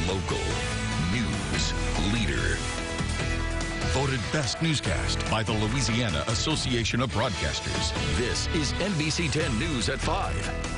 local news leader. Voted best newscast by the Louisiana Association of Broadcasters. This is NBC 10 News at 5.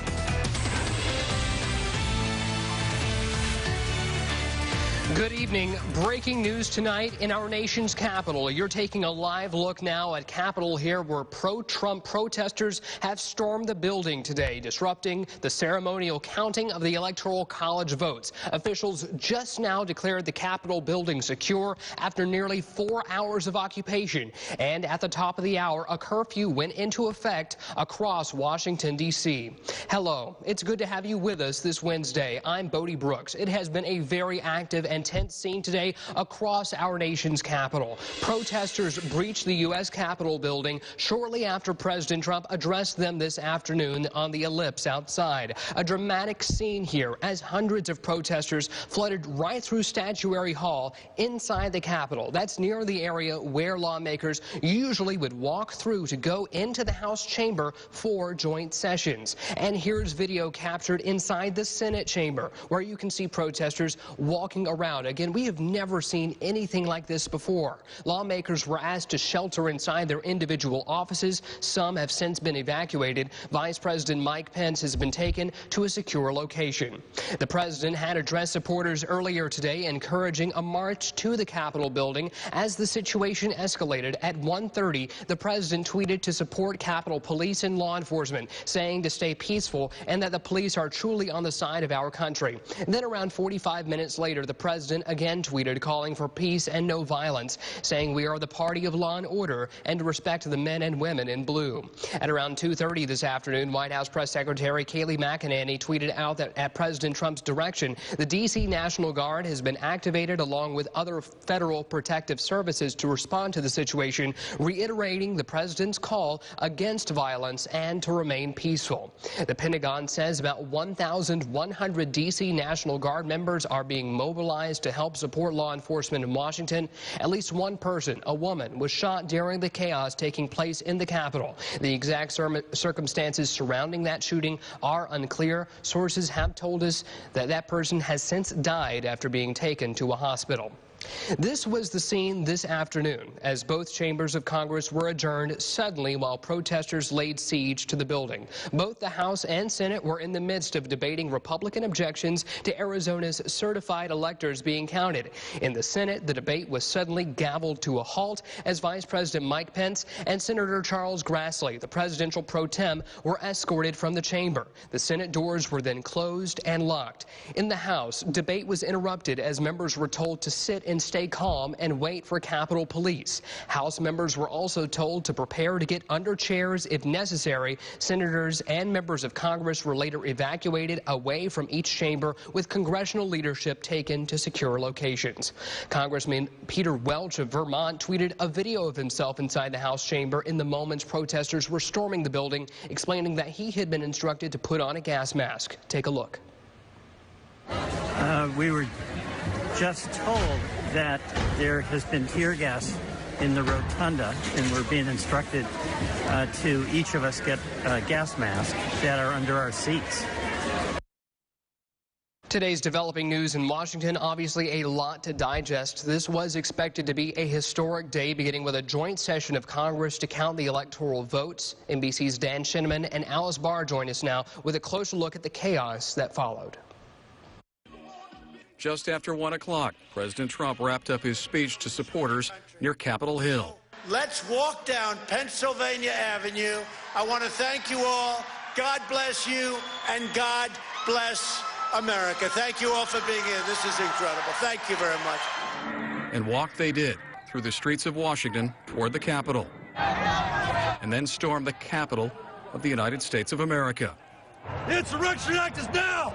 Good evening. Breaking news tonight in our nation's capital. You're taking a live look now at Capitol here, where pro-Trump protesters have stormed the building today, disrupting the ceremonial counting of the Electoral College votes. Officials just now declared the Capitol building secure after nearly 4 hours of occupation. And at the top of the hour, a curfew went into effect across Washington, D.C. Hello. It's good to have you with us this Wednesday. I'm Bodie Brooks. It has been a very active and tense scene today across our nation's capital. Protesters breached the U.S. Capitol building shortly after President Trump addressed them this afternoon on the ellipse outside. A dramatic scene here as hundreds of protesters flooded right through Statuary Hall inside the Capitol. That's near the area where lawmakers usually would walk through to go into the House chamber for joint sessions. And here's video captured inside the Senate chamber, where you can see protesters walking around. Again, we have never seen anything like this before. Lawmakers were asked to shelter inside their individual offices. Some have since been evacuated. Vice President Mike Pence has been taken to a secure location. The president had addressed supporters earlier today, encouraging a march to the Capitol building as the situation escalated. At 1:30, the president tweeted to support Capitol Police and law enforcement, saying to stay peaceful and that the police are truly on the side of our country. And then around 45 minutes later, the president again tweeted calling for peace and no violence, saying we are the party of law and order and respect the men and women in blue. At around 2:30 this afternoon, White House Press Secretary Kayleigh McEnany tweeted out that at President Trump's direction, the D.C. National Guard has been activated along with other federal protective services to respond to the situation, reiterating the president's call against violence and to remain peaceful. The Pentagon says about 1,100 D.C. National Guard members are being mobilized to help support law enforcement in Washington. At least one person, a woman, was shot during the chaos taking place in the Capitol. The exact circumstances surrounding that shooting are unclear. Sources have told us that that person has since died after being taken to a hospital. This was the scene this afternoon as both chambers of Congress were adjourned suddenly while protesters laid siege to the building. Both the House and Senate were in the midst of debating Republican objections to Arizona's certified electors being counted. In the Senate, the debate was suddenly gavelled to a halt as Vice President Mike Pence and Senator Charles Grassley, the presidential pro tem, were escorted from the chamber. The Senate doors were then closed and locked. In the House, debate was interrupted as members were told to sit and stay calm and wait for Capitol Police. House members were also told to prepare to get under chairs if necessary. Senators and members of Congress were later evacuated away from each chamber, with congressional leadership taken to secure locations. Congressman Peter Welch of Vermont tweeted a video of himself inside the House chamber in the moments protesters were storming the building, explaining that he had been instructed to put on a gas mask. Take a look. We were just told that there has been tear gas in the rotunda, and we're being instructed to each of us get gas masks that are under our seats. Today's developing news in Washington, obviously a lot to digest. This was expected to be a historic day, beginning with a joint session of Congress to count the electoral votes. NBC's Dan Shinneman and Alice Barr join us now with a closer look at the chaos that followed. Just after 1 o'clock, President Trump wrapped up his speech to supporters near Capitol Hill. Let's walk down Pennsylvania Avenue. I want to thank you all. God bless you, and God bless America. Thank you all for being here. This is incredible. Thank you very much. And walk they did through the streets of Washington toward the Capitol, and then stormed the Capitol of the United States of America. The Insurrection Act is now!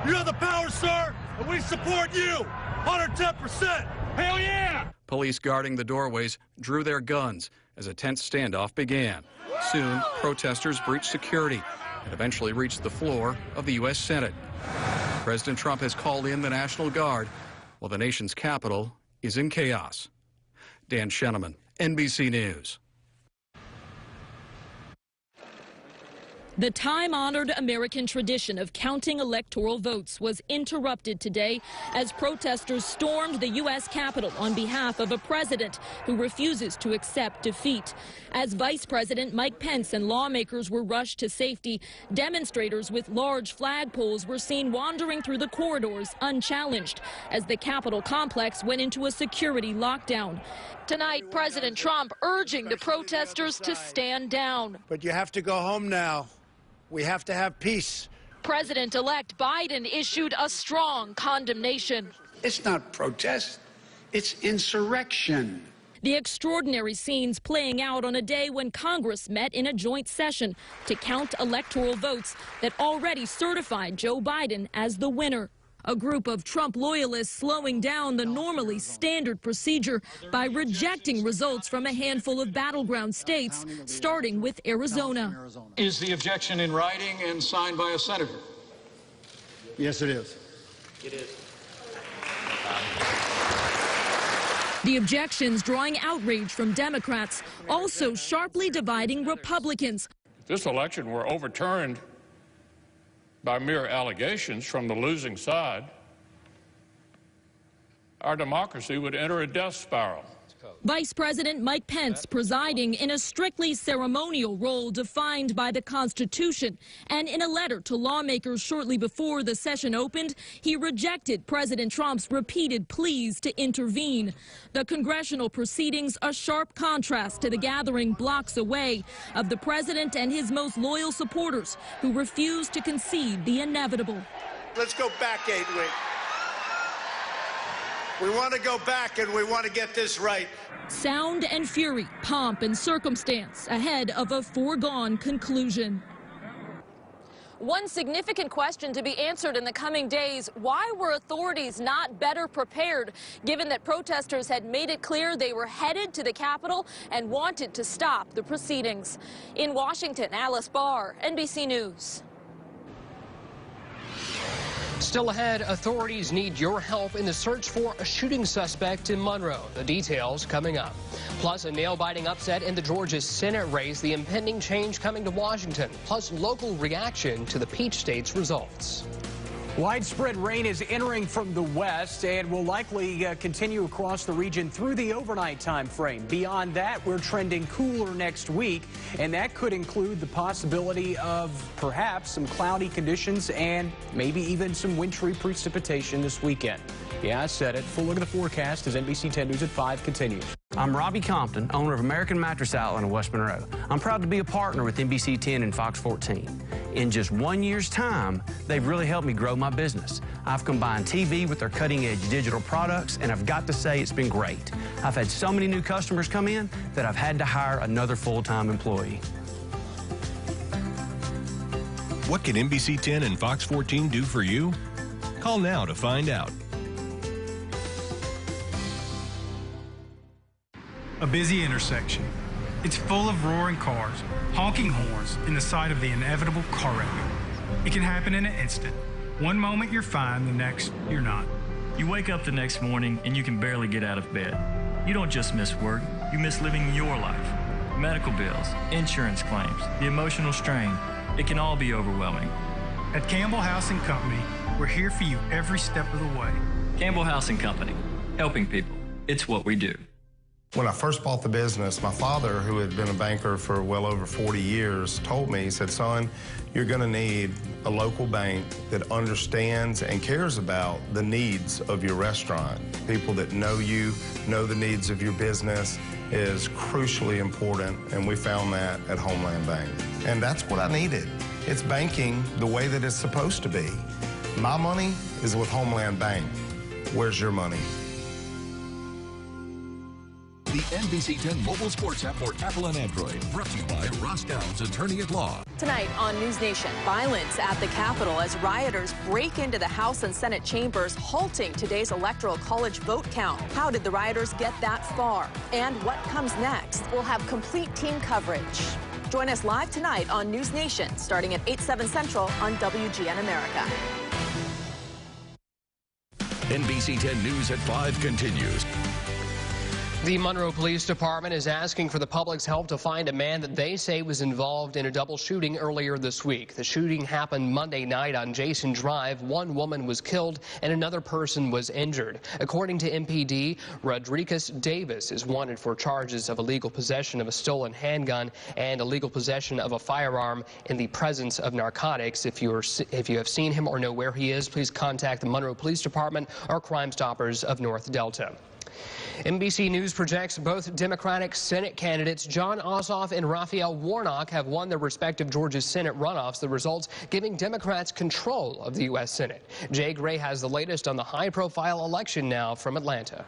You have the power, sir, and we support you 110%. Hell yeah! Police guarding the doorways drew their guns as a tense standoff began. Soon, protesters breached security and eventually reached the floor of the U.S. Senate. President Trump has called in the National Guard while the nation's capital is in chaos. Dan Shinneman, NBC News. The time-honored American tradition of counting electoral votes was interrupted today as protesters stormed the U.S. Capitol on behalf of a president who refuses to accept defeat. As Vice President Mike Pence and lawmakers were rushed to safety, demonstrators with large flagpoles were seen wandering through the corridors unchallenged as the Capitol complex went into a security lockdown. Tonight, President Trump urging the protesters to stand down. But you have to go home now. We have to have peace. President-elect Biden issued a strong condemnation. It's not protest, it's insurrection. The extraordinary scenes playing out on a day when Congress met in a joint session to count electoral votes that already certified Joe Biden as the winner. A group of Trump loyalists slowing down the normally standard procedure by rejecting results from a handful of battleground states, starting with Arizona. Is the objection in writing and signed by a senator? Yes, it is. It is. The objections drawing outrage from Democrats, also sharply dividing Republicans. If this election were overturned by mere allegations from the losing side, our democracy would enter a death spiral. Vice President Mike Pence presiding in a strictly ceremonial role defined by the Constitution. And in a letter to lawmakers shortly before the session opened, he rejected President Trump's repeated pleas to intervene. The congressional proceedings a sharp contrast to the gathering blocks away of the president and his most loyal supporters who refused to concede the inevitable. Let's go back 8 weeks. We want to go back and we want to get this right. Sound and fury, pomp and circumstance ahead of a foregone conclusion. One significant question to be answered in the coming days: why were authorities not better prepared, given that protesters had made it clear they were headed to the Capitol and wanted to stop the proceedings? In Washington, Alice Barr, NBC News. Still ahead, authorities need your help in the search for a shooting suspect in Monroe. The details coming up. Plus, a nail-biting upset in the Georgia Senate race, the impending change coming to Washington, plus local reaction to the Peach State's results. Widespread rain is entering from the west and will likely continue across the region through the overnight time frame. Beyond that, we're trending cooler next week, and that could include the possibility of perhaps some cloudy conditions and maybe even some wintry precipitation this weekend. Yeah, I said it. Full look at the forecast as NBC 10 News at 5 continues. I'm Robbie Compton, owner of American Mattress Outlet in West Monroe. I'm proud to be a partner with NBC 10 and Fox 14. In just 1 year's time, they've really helped me grow my business. I've combined TV with their cutting-edge digital products, and I've got to say it's been great. I've had so many new customers come in that I've had to hire another full-time employee. What can NBC 10 and Fox 14 do for you? Call now to find out. A busy intersection. It's full of roaring cars, honking horns in the sight of the inevitable car wreck. It can happen in an instant. One moment you're fine, the next you're not. You wake up the next morning and you can barely get out of bed. You don't just miss work, you miss living your life. Medical bills, insurance claims, the emotional strain, it can all be overwhelming. At Campbell House & Company, we're here for you every step of the way. Campbell House & Company, helping people. It's what we do. When I first bought the business, my father, who had been a banker for well over 40 years, told me, he said, son, you're going to need a local bank that understands and cares about the needs of your restaurant. People that know you, know the needs of your business is crucially important, and we found that at Homeland Bank. And that's what I needed. It's banking the way that it's supposed to be. My money is with Homeland Bank. Where's your money? The NBC 10 mobile sports app for Apple and Android. Brought to you by Ross Downs, attorney at law. Tonight on News Nation, violence at the Capitol as rioters break into the House and Senate chambers, halting today's Electoral College vote count. How did the rioters get that far? And what comes next? We'll have complete team coverage. Join us live tonight on News Nation, starting at 8/7 Central on WGN America. NBC 10 News at 5 continues. The Monroe Police Department is asking for the public's help to find a man that they say was involved in a double shooting earlier this week. The shooting happened Monday night on Jason Drive. One woman was killed and another person was injured. According to MPD, Rodriguez Davis is wanted for charges of illegal possession of a stolen handgun and illegal possession of a firearm in the presence of narcotics. If you have seen him or know where he is, please contact the Monroe Police Department or Crime Stoppers of North Delta. NBC News projects both Democratic Senate candidates Jon Ossoff and Raphael Warnock have won their respective Georgia Senate runoffs, the results giving Democrats control of the U.S. Senate. Jay Gray has the latest on the high-profile election now from Atlanta.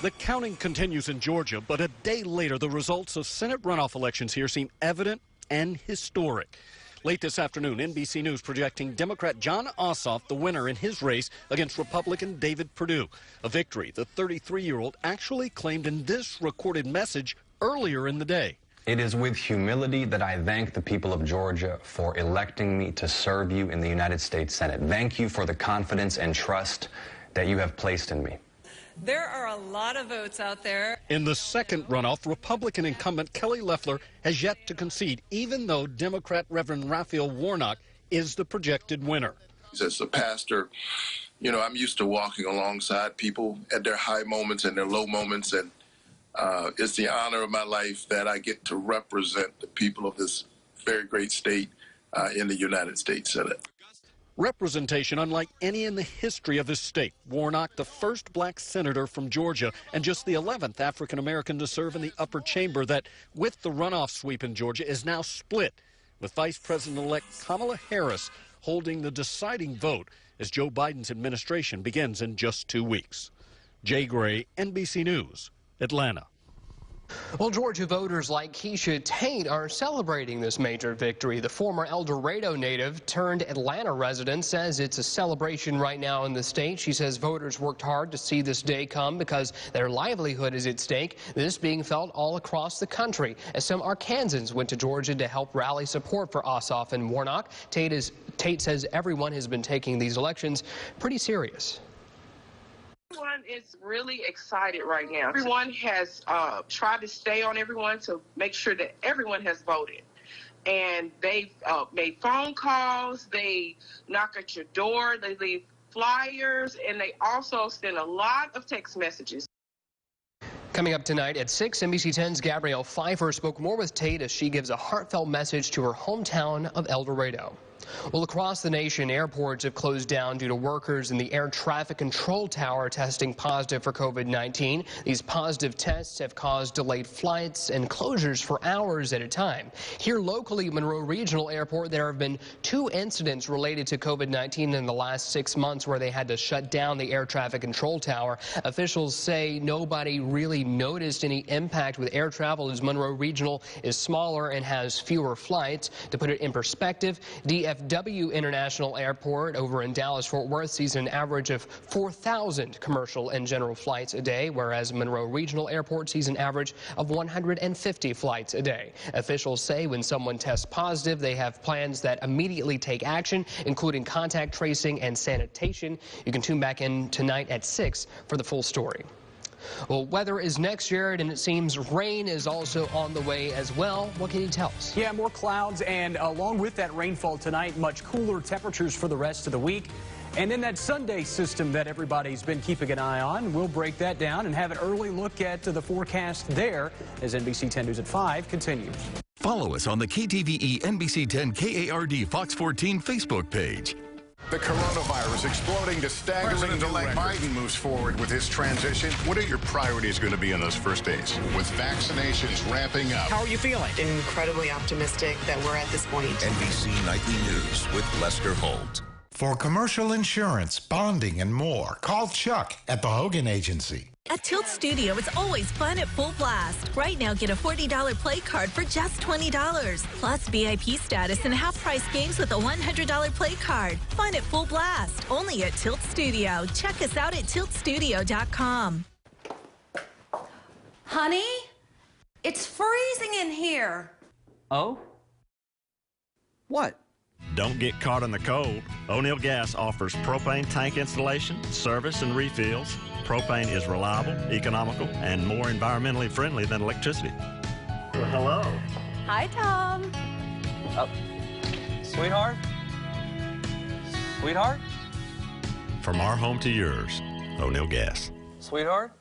The counting continues in Georgia, but a day later, the results of Senate runoff elections here seem evident and historic. Late this afternoon, NBC News projecting Democrat Jon Ossoff the winner in his race against Republican David Perdue. A victory the 33-year-old actually claimed in this recorded message earlier in the day. It is with humility that I thank the people of Georgia for electing me to serve you in the United States Senate. Thank you for the confidence and trust that you have placed in me. There are a lot of votes out there. In the second runoff, Republican incumbent Kelly Loeffler has yet to concede, even though Democrat Reverend Raphael Warnock is the projected winner. As a pastor, you know, I'm used to walking alongside people at their high moments and their low moments, and it's the honor of my life that I get to represent the people of this very great state in the United States Senate. Representation unlike any in the history of this state. Warnock, the first black senator from Georgia, and just the 11th African-American to serve in the upper chamber that, with the runoff sweep in Georgia, is now split, with Vice President-elect Kamala Harris holding the deciding vote as Joe Biden's administration begins in just 2 weeks. Jay Gray, NBC News, Atlanta. Well, Georgia voters like Keisha Tate are celebrating this major victory. The former El Dorado native turned Atlanta resident says it's a celebration right now in the state. She says voters worked hard to see this day come because their livelihood is at stake. This being felt all across the country as some Arkansans went to Georgia to help rally support for Ossoff and Warnock. Tate says everyone has been taking these elections pretty serious. Everyone is really excited right now. Everyone has tried to stay on everyone to make sure that everyone has voted. And they've made phone calls, they knock at your door, they leave flyers, and they also send a lot of text messages. Coming up tonight at 6, NBC 10's Gabrielle Pfeiffer spoke more with Tate as she gives a heartfelt message to her hometown of El Dorado. Well, across the nation, airports have closed down due to workers in the air traffic control tower testing positive for COVID-19. These positive tests have caused delayed flights and closures for hours at a time. Here locally, Monroe Regional Airport, there have been 2 incidents related to COVID-19 in the last 6 months where they had to shut down the air traffic control tower. Officials say nobody really noticed any impact with air travel as Monroe Regional is smaller and has fewer flights. To put it in perspective, DFW International Airport over in Dallas-Fort Worth sees an average of 4,000 commercial and general flights a day, whereas Monroe Regional Airport sees an average of 150 flights a day. Officials say when someone tests positive, they have plans that immediately take action, including contact tracing and sanitation. You can tune back in tonight at 6 for the full story. Well, weather is next, Jared, and it seems rain is also on the way as well. What can you tell us? Yeah, more clouds, and along with that rainfall tonight, much cooler temperatures for the rest of the week. And then that Sunday system that everybody's been keeping an eye on, we'll break that down and have an early look at the forecast there as NBC 10 News at 5 continues. Follow us on the KTVE NBC 10 KARD Fox 14 Facebook page. The coronavirus exploding to staggering. President-elect Biden moves forward with his transition. What are your priorities going to be in those first days? With vaccinations ramping up. How are you feeling? Incredibly optimistic that we're at this point. NBC Nightly News with Lester Holt. For commercial insurance, bonding, and more, call Chuck at the Hogan Agency. At Tilt Studio, it's always fun at full blast. Right now, get a $40 play card for just $20. Plus VIP status and half-price games with a $100 play card. Fun at full blast. Only at Tilt Studio. Check us out at tiltstudio.com. Honey, it's freezing in here. Oh? What? Don't get caught in the cold. O'Neill Gas offers propane tank installation, service, and refills. Propane is reliable, economical, and more environmentally friendly than electricity. Well, hello. Hi, Tom. Oh. Sweetheart? Sweetheart? From our home to yours, O'Neill Gas. Sweetheart?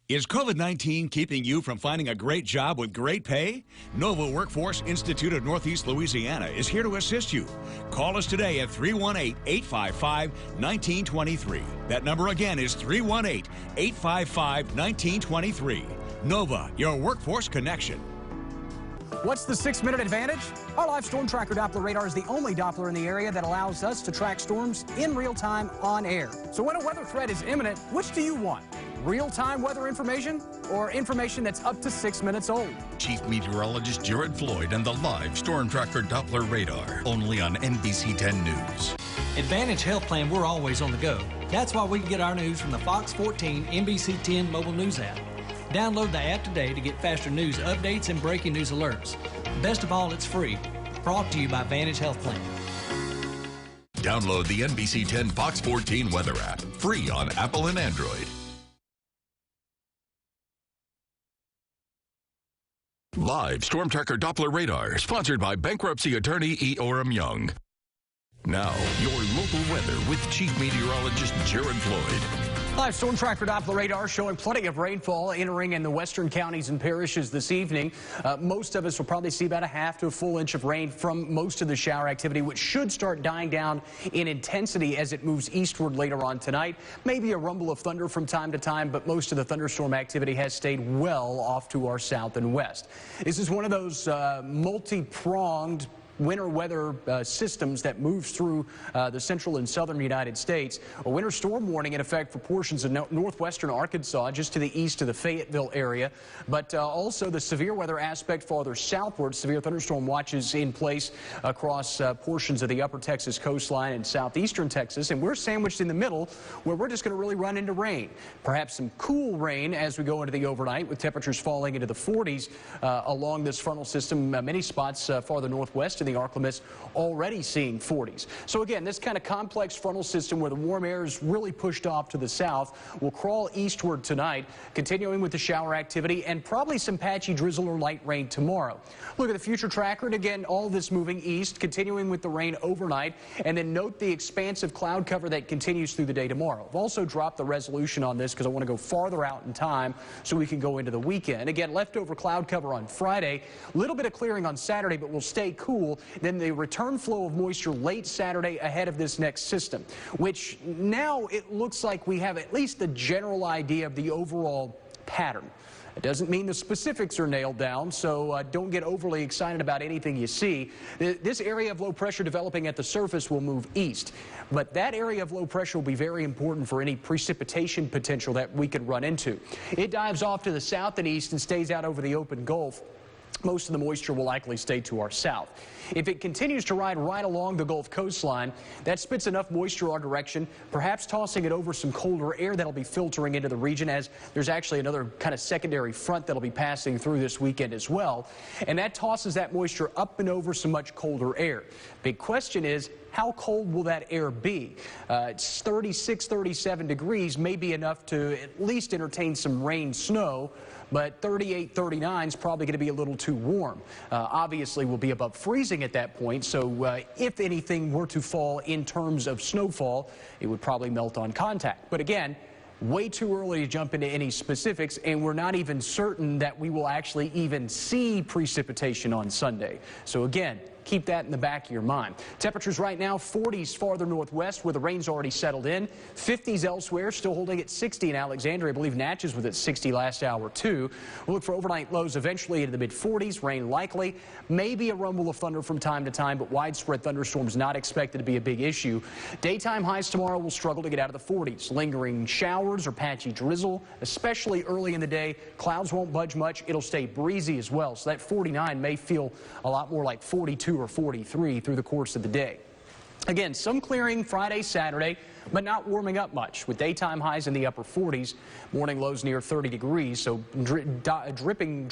Is COVID-19 keeping you from finding a great job with great pay? Nova Workforce Institute of Northeast Louisiana is here to assist you. Call us today at 318-855-1923. That number again is 318-855-1923. Nova, your workforce connection. What's the 6-minute advantage? Our live storm tracker Doppler radar is the only Doppler in the area that allows us to track storms in real time on air. So when a weather threat is imminent, which do you want? Real-time weather information or information that's up to 6 minutes old? Chief Meteorologist Jared Floyd and the live Storm Tracker Doppler radar, only on NBC 10 News. Advantage Health Plan, we're always on the go. That's why we get our news from the Fox 14 NBC 10 mobile news app. Download the app today to get faster news updates and breaking news alerts. Best of all, it's free. Brought to you by Advantage Health Plan. Download the NBC 10 Fox 14 weather app, free on Apple and Android. Live Storm Tracker Doppler radar, sponsored by bankruptcy attorney E. Orem Young. Now, your local weather with Chief Meteorologist Jared Floyd. Live Storm Tracker Doppler radar showing plenty of rainfall entering in the western counties and parishes this evening. Most of us will probably see about a half to a full inch of rain from most of the shower activity, which should start dying down in intensity as it moves eastward later on tonight. Maybe a rumble of thunder from time to time, but most of the thunderstorm activity has stayed well off to our south and west. This is one of those multi-pronged winter weather systems that moves through the central and southern United States. A winter storm warning in effect for portions of northwestern Arkansas, just to the east of the Fayetteville area, but also the severe weather aspect farther southward. Severe thunderstorm watches in place across portions of the upper Texas coastline and southeastern Texas, and we're sandwiched in the middle where we're just going to really run into rain. Perhaps some cool rain as we go into the overnight, with temperatures falling into the 40s along this frontal system. Many spots farther northwest in the Arklamis already seeing 40s. So again, this kind of complex frontal system where the warm air is really pushed off to the south will crawl eastward tonight, continuing with the shower activity and probably some patchy drizzle or light rain tomorrow. Look at the future tracker, and again, all this moving east, continuing with the rain overnight, and then note the expansive cloud cover that continues through the day tomorrow. I've also dropped the resolution on this because I want to go farther out in time so we can go into the weekend. Again, leftover cloud cover on Friday, a little bit of clearing on Saturday, but we'll stay cool. Then the return flow of moisture late Saturday ahead of this next system, which now it looks like we have at least the general idea of the overall pattern. It doesn't mean the specifics are nailed down, so don't get overly excited about anything you see. This area of low pressure developing at the surface will move east, but that area of low pressure will be very important for any precipitation potential that we could run into. It dives off to the south and east and stays out over the open Gulf. Most of the moisture will likely stay to our south. If it continues to ride right along the Gulf coastline, that spits enough moisture our direction, perhaps tossing it over some colder air that'll be filtering into the region, as there's actually another kind of secondary front that'll be passing through this weekend as well. And that tosses that moisture up and over some much colder air. Big question is, how cold will that air be? It's 36, 37 degrees may be enough to at least entertain some rain, snow, but 38, 39 is probably going to be a little too warm. Obviously, we'll be above freezing at that point, so if anything were to fall in terms of snowfall, it would probably melt on contact. But again, way too early to jump into any specifics, and we're not even certain that we will actually even see precipitation on Sunday. So again, keep that in the back of your mind. Temperatures right now, 40s farther northwest where the rain's already settled in. 50s elsewhere, still holding at 60 in Alexandria. I believe Natchez was at 60 last hour too. We'll look for overnight lows eventually into the mid-40s. Rain likely. Maybe a rumble of thunder from time to time, but widespread thunderstorms not expected to be a big issue. Daytime highs tomorrow will struggle to get out of the 40s. Lingering showers or patchy drizzle, especially early in the day. Clouds won't budge much. It'll stay breezy as well, so that 49 may feel a lot more like 42 or 43 through the course of the day. Again, some clearing Friday, Saturday, but not warming up much, with daytime highs in the upper 40s, morning lows near 30 degrees, so dropping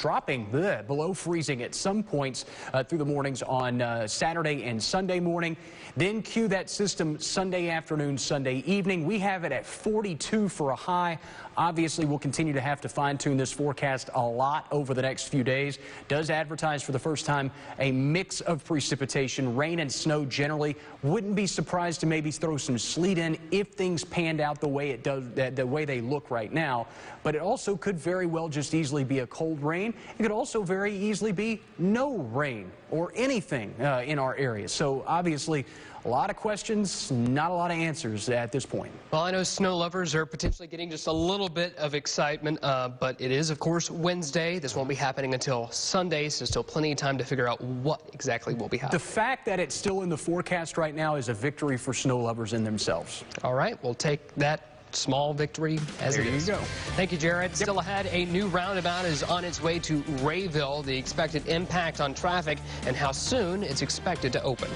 below freezing at some points through the mornings on Saturday and Sunday morning. Then cue that system Sunday afternoon, Sunday evening. We have it at 42 for a high. Obviously, we'll continue to have to fine-tune this forecast a lot over the next few days. Does advertise for the first time a mix of precipitation, rain and snow generally. Wouldn't be surprised to maybe throw some sleet in if things panned out the way it does, the way they look right now. But it also could very well just easily be a cold rain. It could also very easily be no rain or anything in our area. So obviously, a lot of questions, not a lot of answers at this point. Well, I know snow lovers are potentially getting just a little bit of excitement, but it is, of course, Wednesday. This won't be happening until Sunday, so still plenty of time to figure out what exactly will be happening. The fact that it's still in the forecast right now is a victory for snow lovers in themselves. All right, we'll take that small victory as it is. There you go. Thank you, Jared. Still ahead, a new roundabout is on its way to Rayville, the expected impact on traffic, and how soon it's expected to open.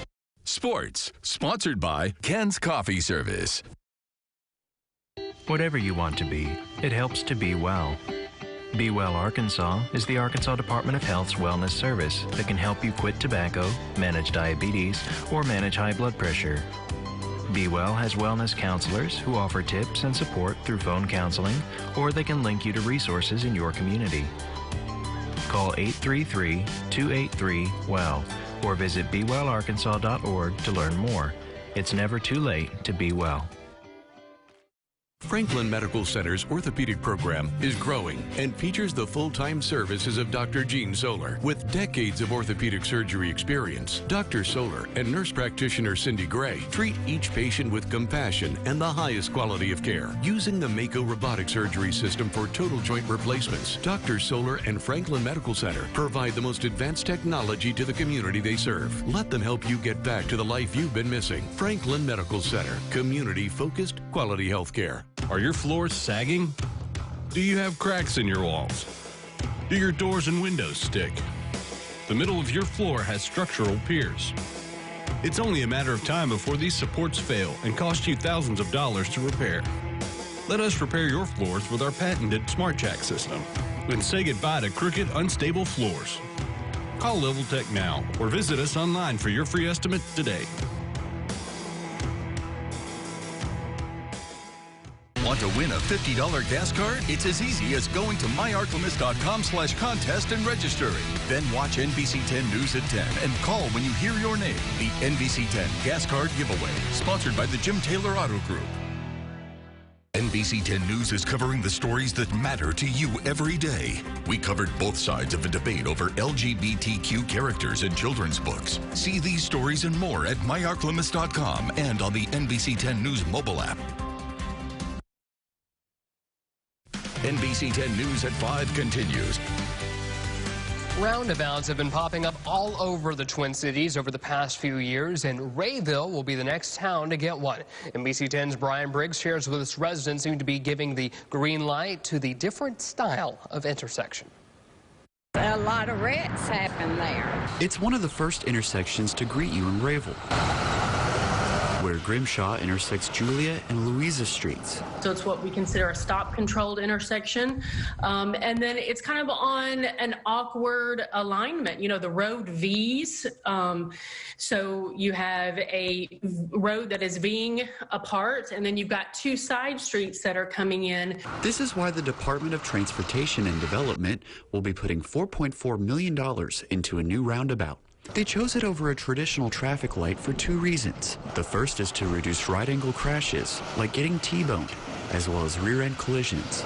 Sports, sponsored by Ken's Coffee Service. Whatever you want to be, it helps to be well. Be Well Arkansas is the Arkansas Department of Health's wellness service that can help you quit tobacco, manage diabetes, or manage high blood pressure. Be Well has wellness counselors who offer tips and support through phone counseling, or they can link you to resources in your community. Call 833-283-WELL or visit BeWellArkansas.org to learn more. It's never too late to be well. Franklin Medical Center's orthopedic program is growing and features the full-time services of Dr. Gene Solar. With decades of orthopedic surgery experience, Dr. Solar and nurse practitioner Cindy Gray treat each patient with compassion and the highest quality of care. Using the Mako robotic surgery system for total joint replacements, Dr. Solar and Franklin Medical Center provide the most advanced technology to the community they serve. Let them help you get back to the life you've been missing. Franklin Medical Center, community-focused quality health care. Are your floors sagging? Do you have cracks in your walls? Do your doors and windows stick? The middle of your floor has structural piers. It's only a matter of time before these supports fail and cost you thousands of dollars to repair. Let us repair your floors with our patented SmartChack system and say goodbye to crooked, unstable floors. Call Level Tech now or visit us online for your free estimate today. Want to win a $50 gas card? It's as easy as going to myarklemis.com/contest and registering. Then watch NBC 10 News at 10 and call when you hear your name. The NBC 10 Gas Card Giveaway, sponsored by the Jim Taylor Auto Group. NBC 10 News is covering the stories that matter to you every day. We covered both sides of the debate over LGBTQ characters in children's books. See these stories and more at myarklemis.com and on the NBC 10 News mobile app. NBC 10 News at 5 continues. Roundabouts have been popping up all over the Twin Cities over the past few years, and Rayville will be the next town to get one. NBC 10's Brian Briggs shares with us residents seem to be giving the green light to the different style of intersection. A lot of wrecks happen there. It's one of the first intersections to greet you in Rayville, where Grimshaw intersects Julia and Louisa Streets. So it's what we consider a stop-controlled intersection. And then it's kind of on an awkward alignment, you know, the road V's. So you have a road that is V'ing apart, and then you've got two side streets that are coming in. This is why the Department of Transportation and Development will be putting $4.4 million into a new roundabout. They chose it over a traditional traffic light for two reasons. The first is to reduce right-angle crashes, like getting T-boned, as well as rear-end collisions.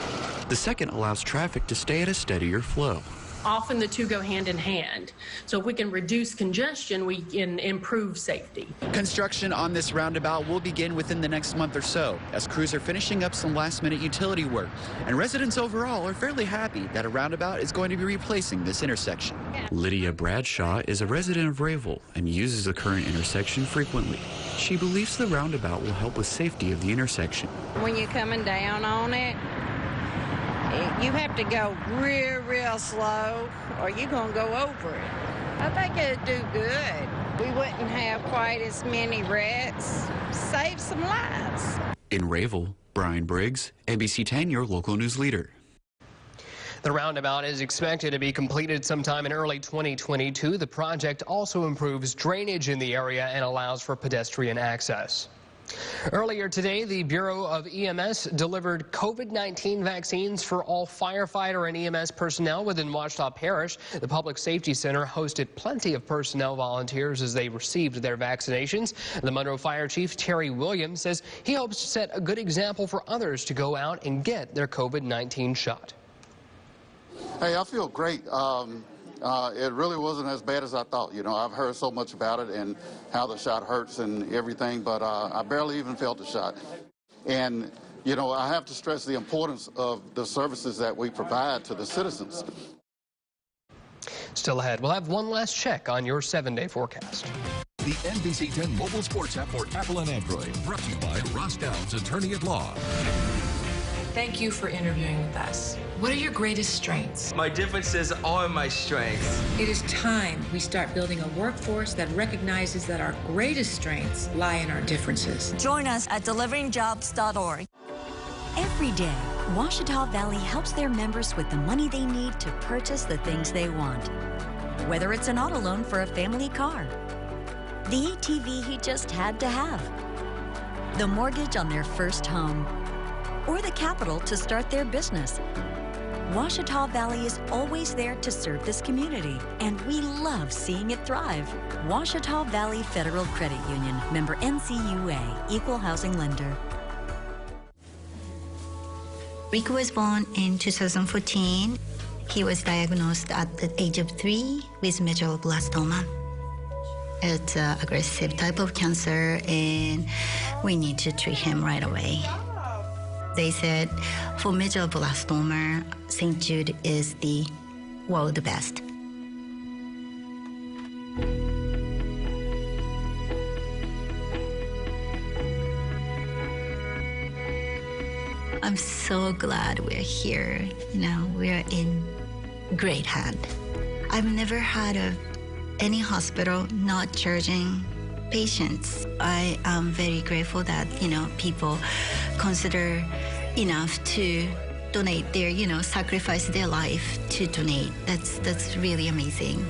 The second allows traffic to stay at a steadier flow. Often the two go hand in hand. So if we can reduce congestion, we can improve safety. Construction on this roundabout will begin within the next month or so, as crews are finishing up some last-minute utility work. And residents overall are fairly happy that a roundabout is going to be replacing this intersection. Lydia Bradshaw is a resident of Rayville and uses the current intersection frequently. She believes the roundabout will help with safety of the intersection. When you're coming down on it, you have to go real slow or you're going to go over it. I think it'd do good. we wouldn't have quite as many wrecks. Save some lives. In Rayville, Brian Briggs, NBC 10, your local news leader. The roundabout is expected to be completed sometime in early 2022. The project also improves drainage in the area and allows for pedestrian access. Earlier today, the Bureau of EMS delivered COVID-19 vaccines for all firefighter and EMS personnel within Ouachita Parish. The Public Safety Center hosted plenty of personnel volunteers as they received their vaccinations. The Monroe Fire Chief, Terry Williams, says he hopes to set a good example for others to go out and get their COVID-19 shot. Hey, I feel great. It really wasn't as bad as I thought. You know, I've heard so much about it and how the shot hurts and everything, but I barely even felt the shot. And, you know, I have to stress the importance of the services that we provide to the citizens. Still ahead, we'll have one last check on your 7-day forecast. The NBC 10 mobile sports app for Apple and Android. Brought to you by Ross Downs, attorney at law. Thank you for interviewing with us. What are your greatest strengths? My differences are my strengths. It is time we start building a workforce that recognizes that our greatest strengths lie in our differences. Join us at deliveringjobs.org. Every day, Ouachita Valley helps their members with the money they need to purchase the things they want. Whether it's an auto loan for a family car, the ATV he just had to have, the mortgage on their first home, or the capital to start their business. Ouachita Valley is always there to serve this community, and we love seeing it thrive. Ouachita Valley Federal Credit Union, member NCUA, equal housing lender. Rico was born in 2014. He was diagnosed at the age of 3 with medulloblastoma. It's an aggressive type of cancer, and we need to treat him right away. They said for medulloblastoma, St. Jude is the world best. I'm so glad we're here. You know, we're in great hand. I've never had any hospital not charging patients. I am very grateful that, you know, people consider enough to donate their, you know, sacrifice their life to donate. That's really amazing.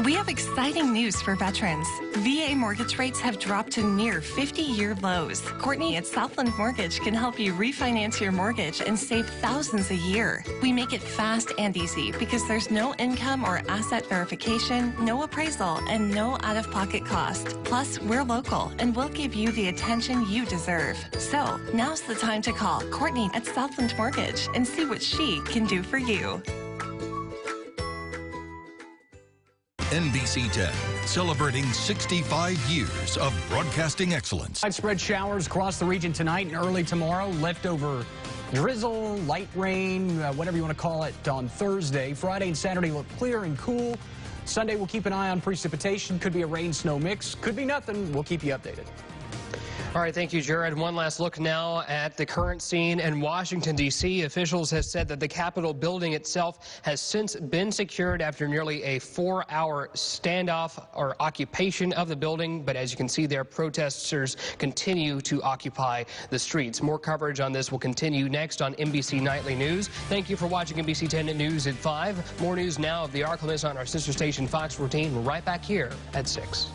We have exciting news for veterans. VA mortgage rates have dropped to near 50-year lows. Courtney at Southland Mortgage can help you refinance your mortgage and save thousands a year. We make it fast and easy because there's no income or asset verification, no appraisal, and no out-of-pocket cost. Plus, we're local and we'll give you the attention you deserve. So, now's the time to call Courtney at Southland Mortgage and see what she can do for you. NBC 10, celebrating 65 years of broadcasting excellence. Widespread showers across the region tonight and early tomorrow. Leftover drizzle, light rain, whatever you want to call it, on Thursday. Friday and Saturday look clear and cool. Sunday, we'll keep an eye on precipitation. Could be a rain-snow mix. Could be nothing. We'll keep you updated. All right, thank you, Jared. One last look now at the current scene in Washington, D.C. Officials have said that the Capitol building itself has since been secured after nearly a 4-hour standoff or occupation of the building. But as you can see there, protesters continue to occupy the streets. More coverage on this will continue next on NBC Nightly News. Thank you for watching NBC 10 News at 5. More news now of the Arklamists on our sister station Fox 14. We're right back here at 6.